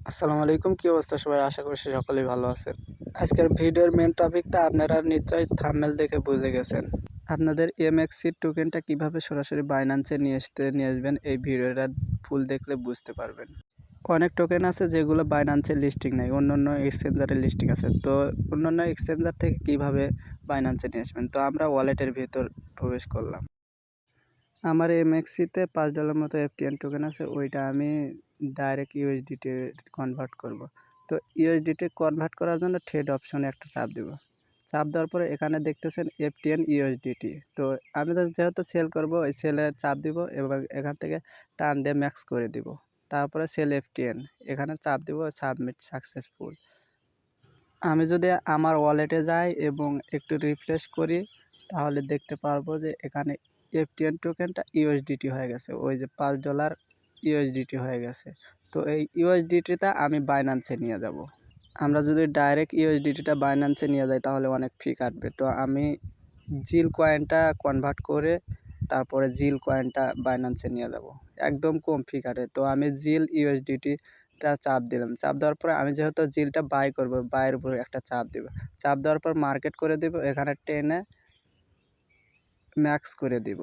আসসালামু আলাইকুম। কি অবস্থা সবার? আশা করি সকলেই ভালো আছেন। আজকের ভিডিওর মেইন টপিকটা আপনারা নিশ্চয়ই থাম্বনেল দেখে বুঝে গেছেন। আপনাদের এমএক্সি টোকেনটা কিভাবে সরাসরি বাইন্যান্সে নিয়ে আসবেন এই ভিডিওটা ফুল দেখলে বুঝতে পারবেন। অনেক টোকেন আছে যেগুলো বাইন্যান্সে লিস্টিং নাই, অন্যান্য এক্সচেঞ্জারে লিস্টিং আছে। তো অন্যান্য এক্সচেঞ্জার থেকে কিভাবে বাইন্যান্সে নিয়ে আসবেন? তো আমরা ওয়ালেটের ভিতর প্রবেশ করলাম। আমার এমএক্সিতে $5 মতো এফটিএন টোকেন আছে, ওইটা আমি ডাইরেক্ট ইউএসডিটি কনভার্ট করব। তো ইউএসডিটি কনভার্ট করার জন্য ট্রেড অপশনে একটা চাপ দেব। চাপ দেওয়ার পরে এখানে দেখতেছেন এফটিএন ইউএসডিটি। তো আমি তো যেহেতু সেল করব, ওই সেলের চাপ দিব এবং এখান থেকে টান দিয়ে ম্যাক্স করে দিব। তারপরে সেল এফটিএন এখানে চাপ দিব, সাবমিট সাকসেসফুল। আমি যদি আমার ওয়ালেটে যাই এবং একটু রিফ্রেশ করি তাহলে দেখতে পারবো যে এখানে এফটিএন টোকেনটা ইউএসডিটি হয়ে গেছে, ওই যে $5 ইউএসডিটি হয়ে গেছে। তো এই ইউএসডিটিটা আমি বাইন্যান্সে নিয়ে যাব। আমরা যদি ডাইরেক্ট ইউএসডিটিটা বাইন্যান্সে নিয়ে যাই তাহলে অনেক ফি কাটবে। তো আমি জিল কয়েনটা কনভার্ট করে তারপরে জিল কয়েনটা বাইন্যান্সে নিয়ে যাব, একদম কম ফি কাটে। তো আমি জিল ইউএসডিটিটা চাপ দিলাম। চাপ দেওয়ার পরে আমি যেহেতু জিলটা বাই করব, বাইয়ের উপরে একটা চাপ দিব। চাপ দেওয়ার পর মার্কেট করে দিব, এখানে টেনে ম্যাক্স করে দিব।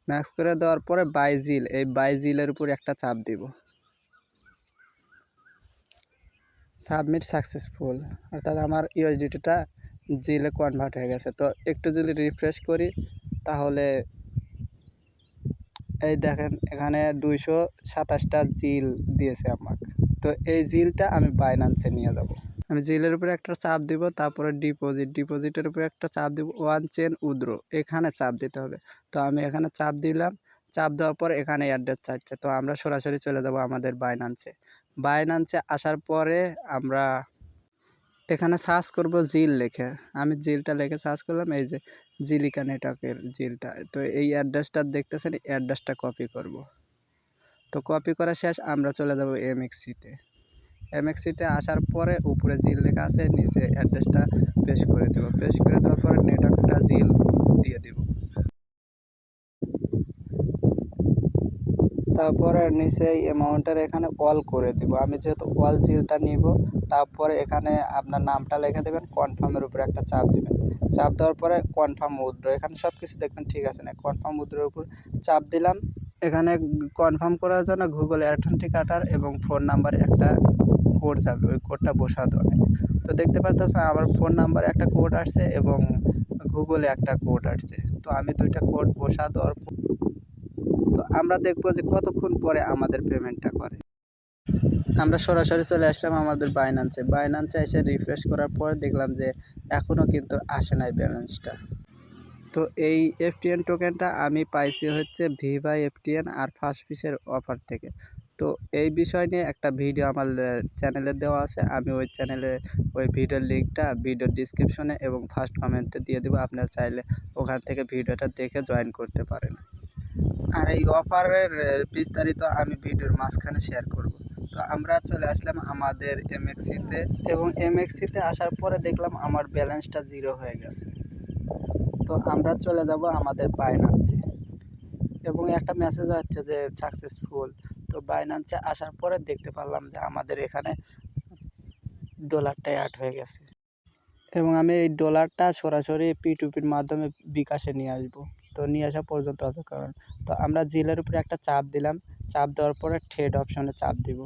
ম্যাক্স করে দেওয়ার পরে বাই জিল, এই বাই জিলের উপর একটা চাপ দিব। সাবমিট সাকসেসফুল, অর্থাৎ আমার ইউএসডিটিটা জিলে কনভার্ট হয়ে গেছে। তো একটু যদি রিফ্রেশ করি তাহলে এই দেখেন এখানে 227টা জিল দিয়েছে আমাকে। তো এই জিলটা আমি বাইন্যান্সে নিয়ে যাব। আমি জিলের উপরে একটা চাপ দিব, তারপরে ডিপোজিটের উপরে একটা চাপ দিব, ওয়ান চেন উইথড্র এখানে চাপ দিতে হবে। তো আমি এখানে চাপ দিলাম। চাপ দেওয়ার পর এখানে অ্যাড্রেস চাইছে, তো আমরা সরাসরি চলে যাব আমাদের বাইন্যান্সে আসার পরে আমরা এখানে সার্চ করব জিল লিখে। আমি জিলটা লিখে সার্চ করলাম, এই যে জিলিকা নেটওয়ার্কের জিলটা। তো এই অ্যাড্রেসটা দেখতেছেন, এই অ্যাড্রেসটা কপি করব। তো কপি করা শেষ, আমরা চলে যাব এমএক্সিতে আসার পরে উপরে জিল লেখা আছে, নিচে অ্যাড্রেসটা পেস্ট করে দেব। পেস্ট করে দেওয়ার পরে নেটওয়ার্কটা জিল দিয়ে দিব। তারপরে নিচে এই অ্যামাউন্টের এখানে অল করে দিব। আমি যেহেতু অল জিলটা নিব, তারপরে এখানে আপনার নামটা লিখে দেবেন, কনফার্মের উপরে একটা চাপ দেবেন। চাপ দেওয়ার পরে কনফার্ম উইথড্র, এখানে সব কিছু দেখবেন ঠিক আছে না। কনফার্ম উইথড্রর উপর চাপ দিলাম। এখানে কনফার্ম করার জন্য গুগল অ্যাথেন্টিকেটর এবং ফোন নাম্বারে একটা কোড যাবে, ওই কোডটা বসাতে হবে। তো দেখতে পারতেছেন আমার ফোন নাম্বারে একটা কোড আসছে এবং গুগলে একটা কোড আসছে। তো আমি দুইটা কোড বসা দেওয়ার পর তো আমরা দেখব যে কতক্ষণ পরে আমাদের পেমেন্টটা করে। আমরা সরাসরি চলে আসলাম আমাদের বাইন্যান্সে এসে রিফ্রেশ করার পর দেখলাম যে এখনও কিন্তু আসে নাই ব্যালেন্সটা। তো এই এফটিএন টোকেনটা আমি পাইছি হচ্ছে ভিভা এফটিএন আর ফার্স্ট পিসের অফার থেকে। তো এই বিষয় নিয়ে একটা ভিডিও আমার চ্যানেলে দেওয়া আছে, আমি ওই চ্যানেলে ওই ভিডিওর লিঙ্কটা ভিডিওর ডিসক্রিপশনে এবং ফার্স্ট কমেন্টে দিয়ে দেবো। আপনারা চাইলে ওখান থেকে ভিডিওটা দেখে জয়েন করতে পারেন। আর এই অফারের বিস্তারিত আমি ভিডিওর মাঝখানে শেয়ার করব। তো আমরা চলে আসলাম আমাদের এমএক্সিতে এবং এমএক্সিতে আসার পরে দেখলাম আমার ব্যালেন্সটা 0 হয়ে গেছে। তো আমরা চলে যাব আমাদের বাইন্যান্সে এবং একটা মেসেজ আসছে যে সাকসেসফুল। তো বাইন্যান্সে আসার পরে দেখতে পারলাম যে আমাদের এখানে ডলারটা অ্যাড হয়ে গেছে এবং আমি এই ডলারটা সরাসরি P2P মাধ্যমে বিকাশে নিয়ে আসবো। তো নিয়ে আসা পর্যন্ত অপেক্ষা করুন। তো আমরা জিলের উপরে একটা চাপ দিলাম। চাপ দেওয়ার পরে ট্রেড অপশনে চাপ দিব।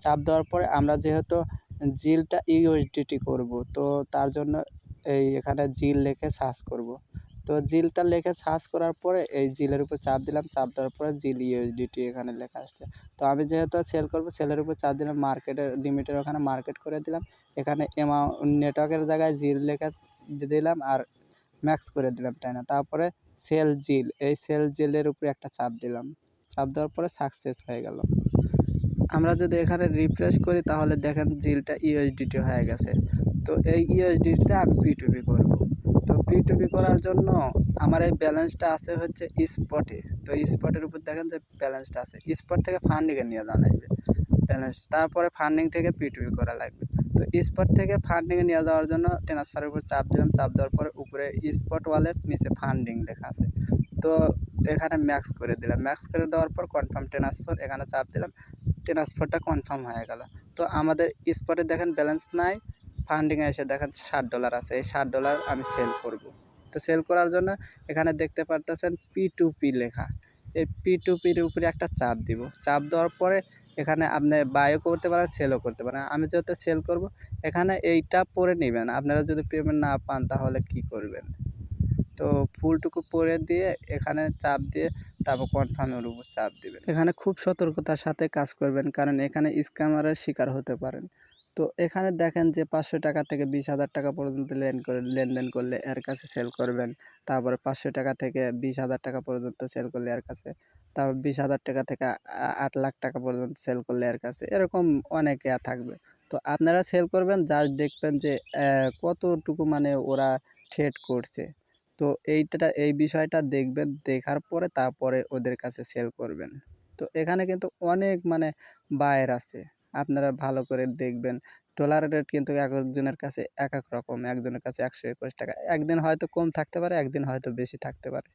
চাপ দেওয়ার পরে আমরা যেহেতু জিলটা ইউএসডিটি করব, তো তার জন্য এখানে জিল লিখে সার্চ করব। তো জিলটা লিখে সার্চ করার পরে এই জিলের উপর চাপ দিলাম। চাপ দেওয়ার পরে জিল ইউএসডিটি এখানে লেখা আসছে। তো আমি যেহেতু সেল করব, সেলের উপর চাপ দিলাম, মার্কেটের লিমিটের ওখানে মার্কেট করে দিলাম। এখানে নেটওয়ার্কের জায়গায় জিল লেখা দিলাম আর ম্যাক্স করে দিলাম, তাই না? তারপরে সেল জিল, এই সেল জিলের উপরে একটা চাপ দিলাম। চাপ দেওয়ার পরে সাকসেস হয়ে গেল। আমরা যদি এখানে রিফ্রেশ করি তাহলে দেখেন জিলটা ইউএসডিটি হয়ে গেছে। তো এই ইউএসডিটিটা আমি P2P করব। তো P2P করার জন্য আমার এই ব্যালেন্সটা আছে হচ্ছে স্পটে। তো স্পটের উপর দেখেন যে ব্যালেন্সটা আছে, স্পট থেকে ফান্ডিংয়ে নিয়ে যাওয়া লাগবে ব্যালেন্স, তারপরে ফান্ডিং থেকে P2P করা লাগবে। তো স্পট থেকে ফান্ডিংয়ে নিয়ে যাওয়ার জন্য ট্রান্সফারের উপর চাপ দিলাম। চাপ দেওয়ার পরে উপরে স্পট ওয়ালেট, নিচে ফান্ডিং লেখা আছে। তো এখানে ম্যাক্স করে দিলাম। ম্যাক্স করে দেওয়ার পর কনফার্ম ট্রান্সফার, এখানে চাপ দিলাম। ট্রান্সফারটা কনফার্ম হয়ে গেল। তো আমাদের স্পটে দেখেন ব্যালেন্স নাই, ফান্ডিংয়ে এসে দেখেন $60 আছে। এই $60 আমি সেল করব। তো সেল করার জন্য এখানে দেখতে পারতেছেন P2P লেখা। এই P2Pর উপরে একটা চাপ দিব। চাপ দেওয়ার পরে এখানে আপনি বাইও করতে পারেন, সেলও করতে পারেন। আমি যেহেতু সেল করব, এখানে এইটা পরে নেবেন। আপনারা যদি পেমেন্ট না পান তাহলে কি করবেন? তো ফুলটুকু পরে দিয়ে এখানে চাপ দিয়ে তারপর কনফার্মের উপর চাপ দিবেন। এখানে খুব সতর্কতার সাথে কাজ করবেন, কারণ এখানে স্ক্যামারের শিকার হতে পারেন। তো এখানে দেখেন যে $500 থেকে $20,000 পর্যন্ত লেনদেন করলে এর কাছে সেল করবেন। তারপরে $500 থেকে $20,000 পর্যন্ত সেল করলে এর কাছে, তারপর $20,000 থেকে $8,00,000 পর্যন্ত সেল করলে এর কাছে, এরকম অনেক থাকবে। তো আপনারা সেল করবেন, জাস্ট দেখবেন যে কতটুকু মানে ওরা ট্রেড করছে। তো এই বিষয়টা দেখবেন, দেখার পরে তারপরে ওদের কাছে সেল করবেন। তো এখানে কিন্তু অনেক মানে বায়ার আছে, আপনারা ভালো করে দেখবেন। ডলারের রেট কিন্তু একজনের কাছে এক এক রকম, একজনের কাছে $121, একদিন হয়তো কম থাকতে পারে, একদিন হয়তো বেশি থাকতে পারে।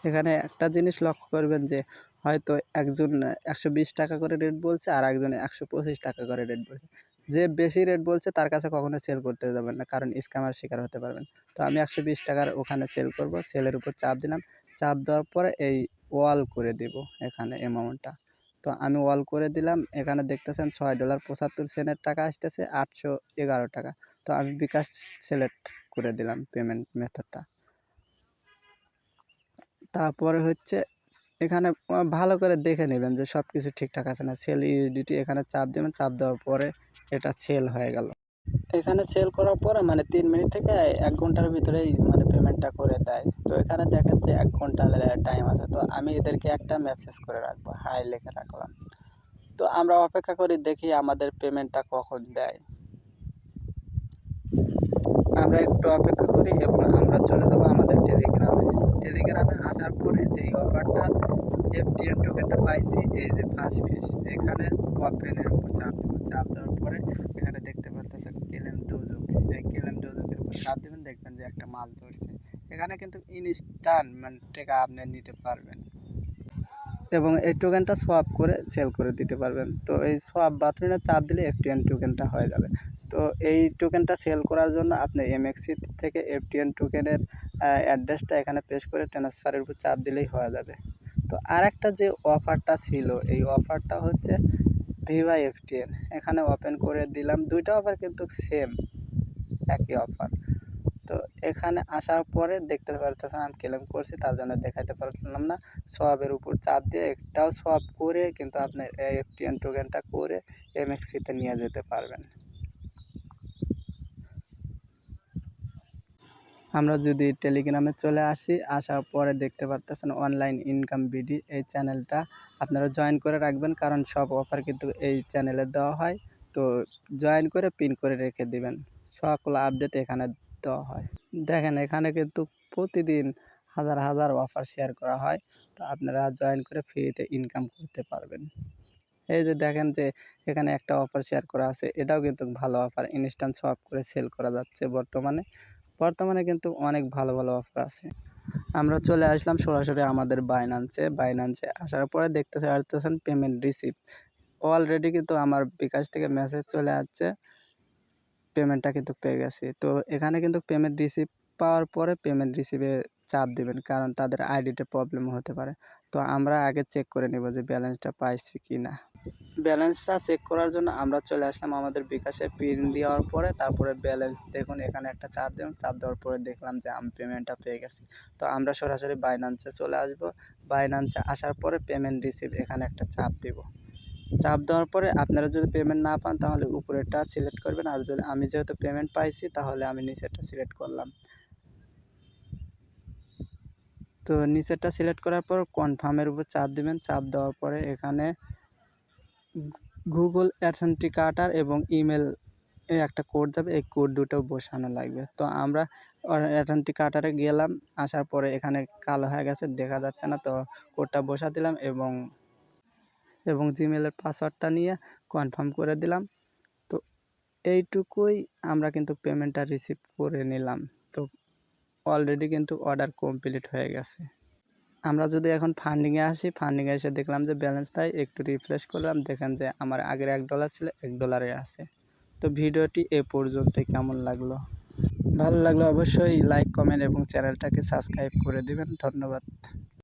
এখানে একটা জিনিস লক্ষ্য করবেন যে হয়তো একজন $120 করে রেট বলছে, আর একজন $125 করে রেট বলছে। যে বেশি রেট বলছে তার কাছে কখনো সেল করতে যাবেন না, কারণ স্ক্যামার শিকার হতে পারবেন। তো আমি $120 ওখানে সেল করব। সেলের উপর চাপ দিলাম। চাপ দেওয়ার পরে এই ওয়াল করে দিব এখানে অ্যামাউন্টটা। তো আমি ওয়াল করে দিলাম। এখানে দেখতেছেন $6.75 টাকা আসতেছে, $811। তো আমি বিকাশ সিলেক্ট করে দিলাম পেমেন্ট মেথডটা। তারপরে হচ্ছে এখানে ভালো করে দেখে নেবেন যে সব কিছু ঠিকঠাক আছে না। সেল ইউডিটি এখানে চাপ দেবেন। চাপ দেওয়ার পরে এটা সেল হয়ে গেল। এখানে সেল করার পরে মানে 3 মিনিট থেকে 1 ঘন্টার ভিতরেই মানে পেমেন্টটা করে দেয়। তো এখানে দেখেন যে 1 ঘন্টা টাইম আছে। তো আমি এদেরকে একটা মেসেজ করে রাখবো, হাই লিখে রাখলাম। তো আমরা অপেক্ষা করি, দেখি আমাদের পেমেন্টটা কখন দেয়। আমরা একটু অপেক্ষা করি এবং আমরা চলে যাব আমাদের টেলিগ্রামে। টেলিগ্রামে আসার পরে যেই অফারটা FTN টোকেনটা পাইছি, এই যে ফার্স্ট ফিস, এখানে ওপেনের উপর চাপ দেবো। চাপ দেওয়ার পরে এখানে দেখতে পাচ্ছেন কেলেম ডোজক, এই কেলেম ডোজকের উপর চাপ দেবেন, দেখবেন যে একটা মাল ধরছে। এখানে কিন্তু ইনস্ট্যান্ট মানে টাকা আপনি নিতে পারবেন এবং এই টোকেনটা সোয়াপ করে সেল করে দিতে পারবেন। তো এই সোয়াপ বাটনে চাপ দিলে FTN টোকেনটা হয়ে যাবে। তো এই টোকেনটা সেল করার জন্য আপনি MXC থেকে FTN টোকেনের অ্যাড্রেসটা এখানে পেস্ট করে ট্রান্সফারের উপর চাপ দিলেই হয়ে যাবে। তো আরেকটা যে অফারটা ছিল, এই অফারটা হচ্ছে ভিভাই FTN, এখানে ওপেন করে দিলাম। দুইটা অফার কিন্তু সেম, একই অফার। তো এখানে আসার পরে দেখতে পারতেছেন আমি ক্লেম করছি, তার জন্য দেখাতে পারছিলাম না। সোয়াবের উপর চাপ দিয়ে একটাও সোয়াব করে কিন্তু আপনি FTN টোকেনটা করে MXCতে নিয়ে যেতে পারবেন। আমরা যদি টেলিগ্রামে চলে আসি, আসার পরে দেখতে পারতেছেন অনলাইন ইনকাম বিডি, এই চ্যানেলটা আপনারা জয়েন করে রাখবেন, কারণ সব অফার কিন্তু এই চ্যানেলে দেওয়া হয়। তো জয়েন করে পিন করে রেখে দিবেন, সকল আপডেট এখানে দেওয়া হয়। দেখেন এখানে কিন্তু প্রতিদিন হাজার হাজার অফার শেয়ার করা হয়। তো আপনারা জয়েন করে ফ্রিতে ইনকাম করতে পারবেন। এই যে দেখেন যে এখানে একটা অফার শেয়ার করা আছে, এটাও কিন্তু ভালো অফার, ইনস্ট্যান্ট সোয়াপ করে সেল করা যাচ্ছে বর্তমানে কিন্তু অনেক ভালো ভালো অফার আছে। আমরা চলে আসলাম সরাসরি আমাদের বাইন্যান্সে আসার পরে দেখতে পারতেছেন পেমেন্ট রিসিভ। অলরেডি কিন্তু আমার বিকাশ থেকে মেসেজ চলে আসছে, পেমেন্টটা কিন্তু পেয়ে গেছি। তো এখানে কিন্তু পেমেন্ট রিসিভ পাওয়ার পরে পেমেন্ট রিসিভে চাপ দিবেন, কারণ তাদের আইডিতে প্রবলেম হতে পারে। তো আমরা আগে চেক করে নেব যে ব্যালেন্সটা পাইছি কি না। ব্যালেন্সটা চেক করার জন্য আমরা চলে আসলাম আমাদের বিকাশে পিন দেওয়ার পরে, তারপরে ব্যালেন্স দেখুন এখানে একটা চাপ দিলাম। চাপ দেওয়ার পরে দেখলাম যে আমি পেমেন্টটা পেয়ে গেছি। তো আমরা সরাসরি বাইন্যান্সে চলে আসব। বাইন্যান্সে আসার পরে পেমেন্ট রিসিভ এখানে একটা চাপ দিব। চাপ দেওয়ার পরে আপনারা যদি পেমেন্ট না পান তাহলে উপরেরটা সিলেক্ট করবেন, আর যদি আমি যেহেতু পেমেন্ট পাইছি তাহলে আমি নিচেরটা সিলেক্ট করলাম। তো নিচেরটা সিলেক্ট করার পর কনফার্মের উপর চাপ দিবেন। চাপ দেওয়ার পরে এখানে গুগল অথেন্টিকেটর এবং ইমেল একটা কোড যাবে, এই কোড দুটো বসানো লাগবে। তো আমরা অথেন্টিকেটরে গেলাম, আসার পরে এখানে কালো হয়ে গেছে, দেখা যাচ্ছে না। তো কোডটা বসা দিলাম এবং জিমেলের পাসওয়ার্ডটা নিয়ে কনফার্ম করে দিলাম। তো এইটুকুই, আমরা কিন্তু পেমেন্টটা রিসিভ করে নিলাম। তো অলরেডি কিন্তু অর্ডার কমপ্লিট হয়ে গেছে। আমরা যদি এখন ফান্ডিংয়ে আসি, ফান্ডিংয়ে এসে দেখলাম যে ব্যালেন্স নাই, একটু রিফ্রেশ করলাম, দেখেন যে আমার আগের $1 ছিল $1 আছে। তো ভিডিওটি এ পর্যন্তই। কেমন লাগলো? ভালো লাগলে অবশ্যই লাইক, কমেন্ট এবং চ্যানেলটাকে সাবস্ক্রাইব করে দিবেন। ধন্যবাদ।